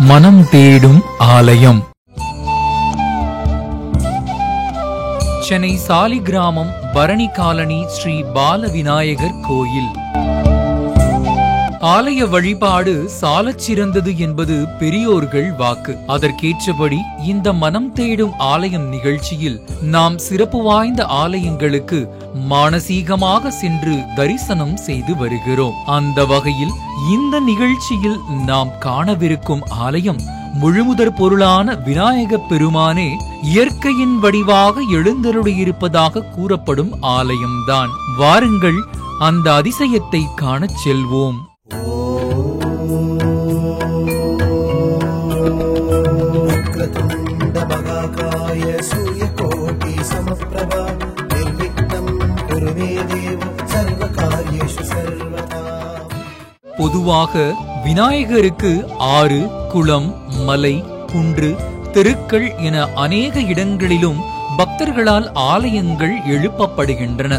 மனம் தேடும் ஆலயம். சென்னை சாலிகிராமம் பரணி காலனி ஸ்ரீ பால விநாயகர் கோயில். ஆலய வழிபாடு சாலச் சிறந்தது என்பது பெரியோர்கள் வாக்கு. அதற்கேற்றபடி இந்த மனம் தேடும் ஆலயம் நிகழ்ச்சியில் நாம் சிறப்பு வாய்ந்த ஆலயங்களுக்கு மானசீகமாக சென்று தரிசனம் செய்து வருகிறோம். அந்த வகையில் இந்த நிகழ்ச்சியில் நாம் காணவிருக்கும் ஆலயம் முழுமுதற் பொருளான விநாயக பெருமானே இயற்கையின் வடிவாக எழுந்தருளியிருப்பதாக கூறப்படும் ஆலயம்தான். வாருங்கள் அந்த அதிசயத்தை காணச் செல்வோம். பொதுவாக விநாயகருக்கு ஆறு, குளம், மலை, குன்று, தெருக்கள் என அநேக இடங்களிலும் பக்தர்களால் ஆலயங்கள் எழுப்பப்படுகின்றன.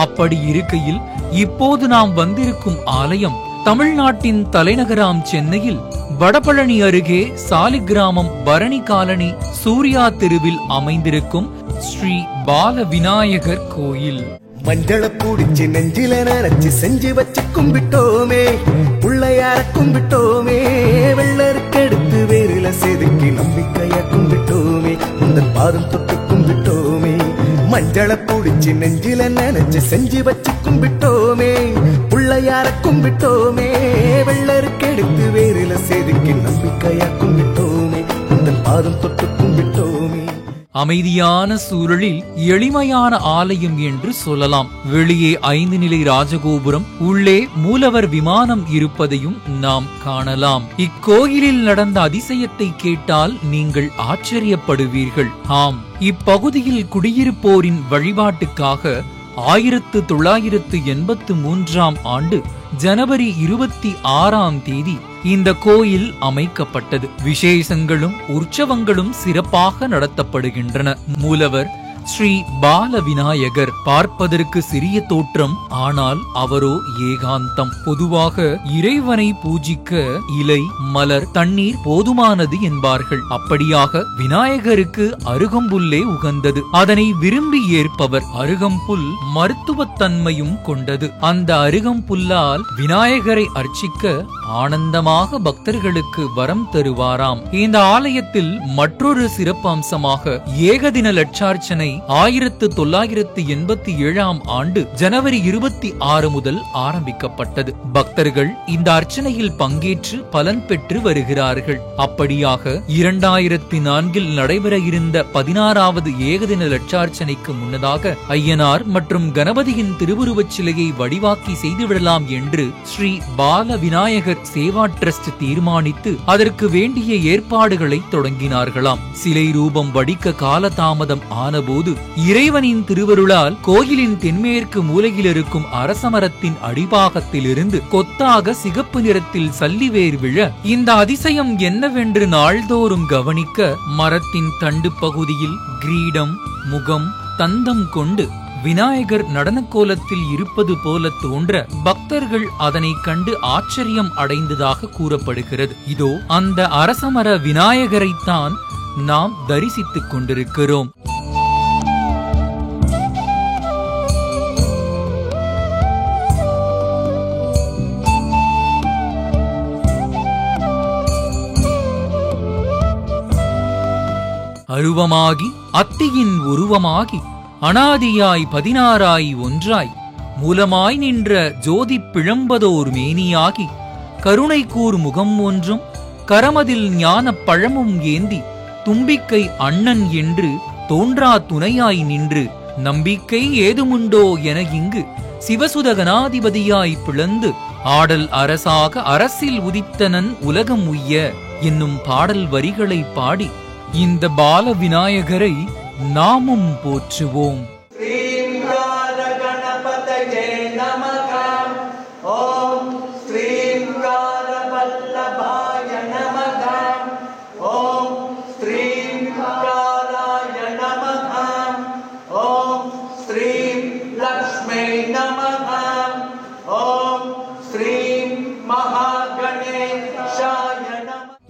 அப்படி இருக்கையில் இப்போது நாம் வந்திருக்கும் ஆலயம் தமிழ்நாட்டின் தலைநகராம் சென்னையில் வடபழனி அருகே சாலிகிராமம் பரணி காலனி சூர்யா தெருவில் அமைந்திருக்கும் ஸ்ரீ பால விநாயகர் கோயில். மஞ்சள பூடிச்சு நெஞ்சில நரைச்சு செஞ்சு வச்சு கும்பிட்டோமே, பிள்ளையார கும்பிட்டோமே, வெள்ளருக்கெடுத்து வேரில செதுக்கி நம்பிக்கைய கும்பிட்டோமே, உந்தன் பாதம் தொட்டு கும்பிட்டோமே. மஞ்சள பூடிச்சு நெஞ்சில நரைச்சு செஞ்சு வச்சு கும்பிட்டோமே, பிள்ளையார கும்பிட்டோமே, வெள்ளருக்கெடுத்து வேரில செதுக்கி நம்பிக்கைய கும்பிட்டோமே, உந்தன் பாதம் தொட்டு கும்பிட்டோமே. அமைதியான சூழலில் எளிமையான ஆலயம் என்று சொல்லலாம். வெளியே 5 நிலை ராஜகோபுரம், உள்ளே மூலவர் விமானம் இருப்பதையும் நாம் காணலாம். இக்கோயிலில் நடந்த அதிசயத்தை கேட்டால் நீங்கள் ஆச்சரியப்படுவீர்கள். ஆம், இப்பகுதியில் குடியிருப்போரின் வழிபாட்டுக்காக 1983ஆம் ஆண்டு ஜனவரி 26ஆம் தேதி இந்த கோயில் அமைக்கப்பட்டது. விசேஷங்களும் உற்சவங்களும் சிறப்பாக நடத்தப்படுகின்றன. மூலவர் ஸ்ரீ பால விநாயகர் பார்ப்பதற்கு சிறிய தோற்றம், ஆனால் அவரோ ஏகாந்தம். பொதுவாக இறைவனை பூஜிக்க இலை, மலர், தண்ணீர் போதுமானது என்பார்கள். அப்படியாக விநாயகருக்கு அருகம்புல்லே உகந்தது. அதனை விரும்பி ஏற்பவர். அருகம்புல் மருத்துவத்தன்மையும் கொண்டது. அந்த அருகம்புல்லால் விநாயகரை அர்ச்சிக்க ஆனந்தமாக பக்தர்களுக்கு வரம் தருவாராம். இந்த ஆலயத்தில் மற்றொரு சிறப்பு அம்சமாக ஏகதின லட்சார்ச்சனை 1987ஆம் ஆண்டு ஜனவரி 26 முதல் ஆரம்பிக்கப்பட்டது. பக்தர்கள் இந்த அர்ச்சனையில் பங்கேற்று பலன் பெற்று வருகிறார்கள். அப்படியாக 2004இல் நடைபெற இருந்த 16வது ஏகதின லட்சார்ச்சனைக்கு முன்னதாக ஐயனார் மற்றும் கணபதியின் திருவுருவச் சிலையை வடிவாக்கி செய்துவிடலாம் என்று ஸ்ரீ பால விநாயகர் சேவா டிரஸ்ட் தீர்மானித்து அதற்கு வேண்டிய ஏற்பாடுகளை தொடங்கினார்களாம். சிலை ரூபம் வடிக்க காலதாமதம் ஆனபோது இறைவனின் திருவருளால் கோயிலின் தென்மேற்கு மூலையில் இருக்கும் அரசமரத்தின் அடிபாகத்திலிருந்து கொத்தாக சிகப்பு நிறத்தில் சல்லிவேர் விழ இந்த அதிசயம் என்னவென்று நாள்தோறும் கவனிக்க மரத்தின் தண்டு பகுதியில் கிரீடம், முகம், தந்தம் கொண்டு விநாயகர் நடன கோலத்தில் இருப்பது போல தோன்ற பக்தர்கள் அதனை கண்டு ஆச்சரியம் அடைந்ததாக கூறப்படுகிறது. இதோ அந்த அரசமர விநாயகரைத்தான் நாம் தரிசித்துக் கொண்டிருக்கிறோம். அருவமாகி அத்தியின் உருவமாகி அனாதியாய் 16ஆய் ஒன்றாய் மூலமாய் நின்ற ஜோதி பிழம்பதோர் மேனியாகி கருணை கூர் முகம் ஒன்றும் கரமதில் ஞான பழமும் ஏந்தி தும்பிக்கை அண்ணன் என்று தோன்றா துணையாய் நின்று நம்பிக்கை ஏதுமுண்டோ என இங்கு சிவசுத கணாதிபதியாய் பிளந்து ஆடல் அரசாக அரசில் உதித்தனன் உலகம் உய்ய என்னும் பாடல் வரிகளை பாடி இந்த பால விநாயகரை நாமும் போற்றுவோம்.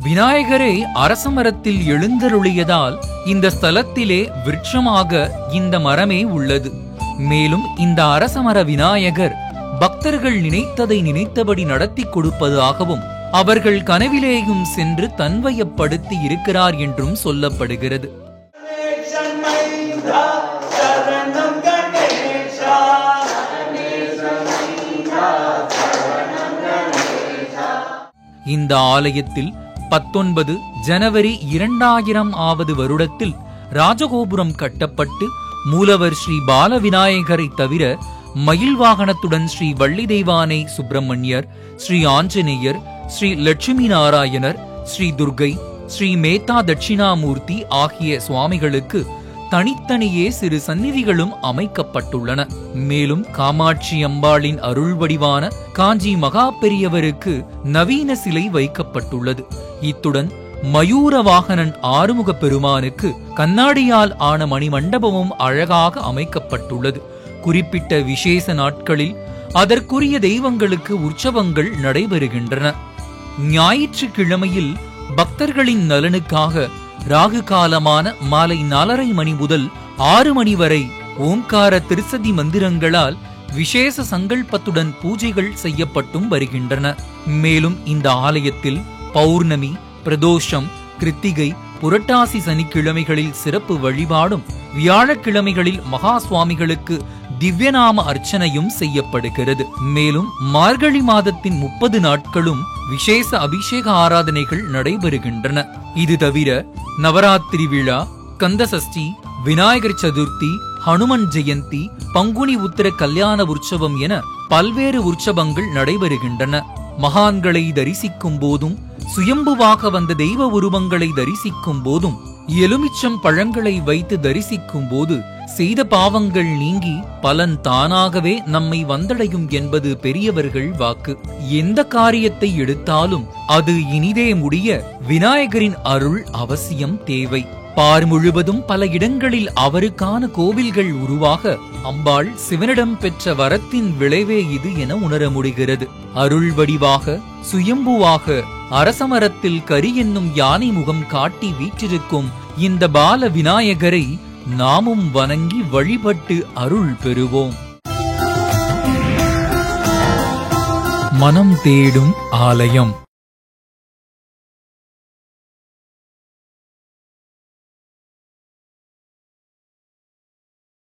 விநாயகரே அரசமரத்தில் எழுந்தருளியதால் இந்த ஸ்தலத்திலே விருட்சமாக இந்த மரமே உள்ளது. மேலும் இந்த அரசமர விநாயகர் பக்தர்கள் நினைத்ததை நினைத்தபடி நடத்தி கொடுப்பதாகவும் அவர்கள் கனவிலேயும் சென்று தன்வயப்படுத்தி இருக்கிறார் என்றும் சொல்லப்படுகிறது. இந்த ஆலயத்தில் 19 ஜனவரி 2000 வருடத்தில் ராஜகோபுரம் கட்டப்பட்டு மூலவர் ஸ்ரீ பால விநாயகரை தவிர மயில் வாகனத்துடன் ஸ்ரீ வள்ளி தெய்வானை சுப்பிரமணியர், ஸ்ரீ ஆஞ்சநேயர், ஸ்ரீ லட்சுமி நாராயணர், ஸ்ரீ துர்கை, ஸ்ரீ மேத்தா தட்சிணாமூர்த்தி ஆகிய சுவாமிகளுக்கு தனித்தனியே சிறு சந்நிதிகளும் அமைக்கப்பட்டுள்ளன. மேலும் காமாட்சி அம்பாளின் அருள் வடிவான காஞ்சி மகா பெரியவருக்கு நவீன சிலை வைக்கப்பட்டுள்ளது. இத்துடன் மயூர வாகனன் ஆறுமுக பெருமானுக்கு கண்ணாடியால் ஆன மணிமண்டபமும் அழகாக அமைக்கப்பட்டுள்ளது. குறிப்பிட்ட விசேஷ நாட்களில் அதற்குரிய தெய்வங்களுக்கு உற்சவங்கள் நடைபெறுகின்றன. ஞாயிற்றுக்கிழமையில் பக்தர்களின் நலனுக்காக ராகு காலமான மாலை 4:30 மணி முதல் 6 மணி வரை ஓம்கார திருசதி மந்திரங்களால் விசேஷ சங்கல்பத்துடன் பூஜைகள் செய்யப்பட்டும் வருகின்றன. மேலும் இந்த ஆலயத்தில் பௌர்ணமி, பிரதோஷம், கிருத்திகை, புரட்டாசி சனிக்கிழமைகளில் சிறப்பு வழிபாடும், வியாழக்கிழமைகளில் மகா சுவாமிகளுக்கு திவ்யநாம அர்ச்சனையும் செய்யப்படுகிறது. மேலும் மார்கழி மாதத்தின் 30 நாட்களும் விசேஷ அபிஷேக ஆராதனைகள் நடைபெறுகின்றன. இது தவிர நவராத்திரி விழா, கந்தசஷ்டி, விநாயகர் சதுர்த்தி, ஹனுமன் ஜெயந்தி, பங்குனி உத்திர கல்யாண உற்சவம் என பல்வேறு உற்சவங்கள் நடைபெறுகின்றன. மகான்களை தரிசிக்கும் போதும், சுயம்புவாக வந்த தெய்வ உருவங்களை தரிசிக்கும் போதும், எலுமிச்சம் பழங்களை வைத்து தரிசிக்கும் போது செய்த பாவங்கள் நீங்கி பலன் தானாகவே நம்மை வந்தடையும் என்பது பெரியவர்கள் வாக்கு. எந்த காரியத்தை எடுத்தாலும் அது இனிதே முடிய விநாயகரின் அருள் அவசியம் தேவை. பார் முழுவதும் பல இடங்களில் அவருக்கான கோவில்கள் உருவாக அம்பாள் சிவனிடம் பெற்ற வரத்தின் விளைவே இது என உணர முடிகிறது. அருள் வடிவாக சுயம்புவாக அரசமரத்தில் கரி என்னும் யானை முகம் காட்டி வீற்றிருக்கும் இந்த பால விநாயகரை நாமும் வணங்கி வழிபட்டு அருள் பெறுவோம். மனம் தேடும் ஆலயம்.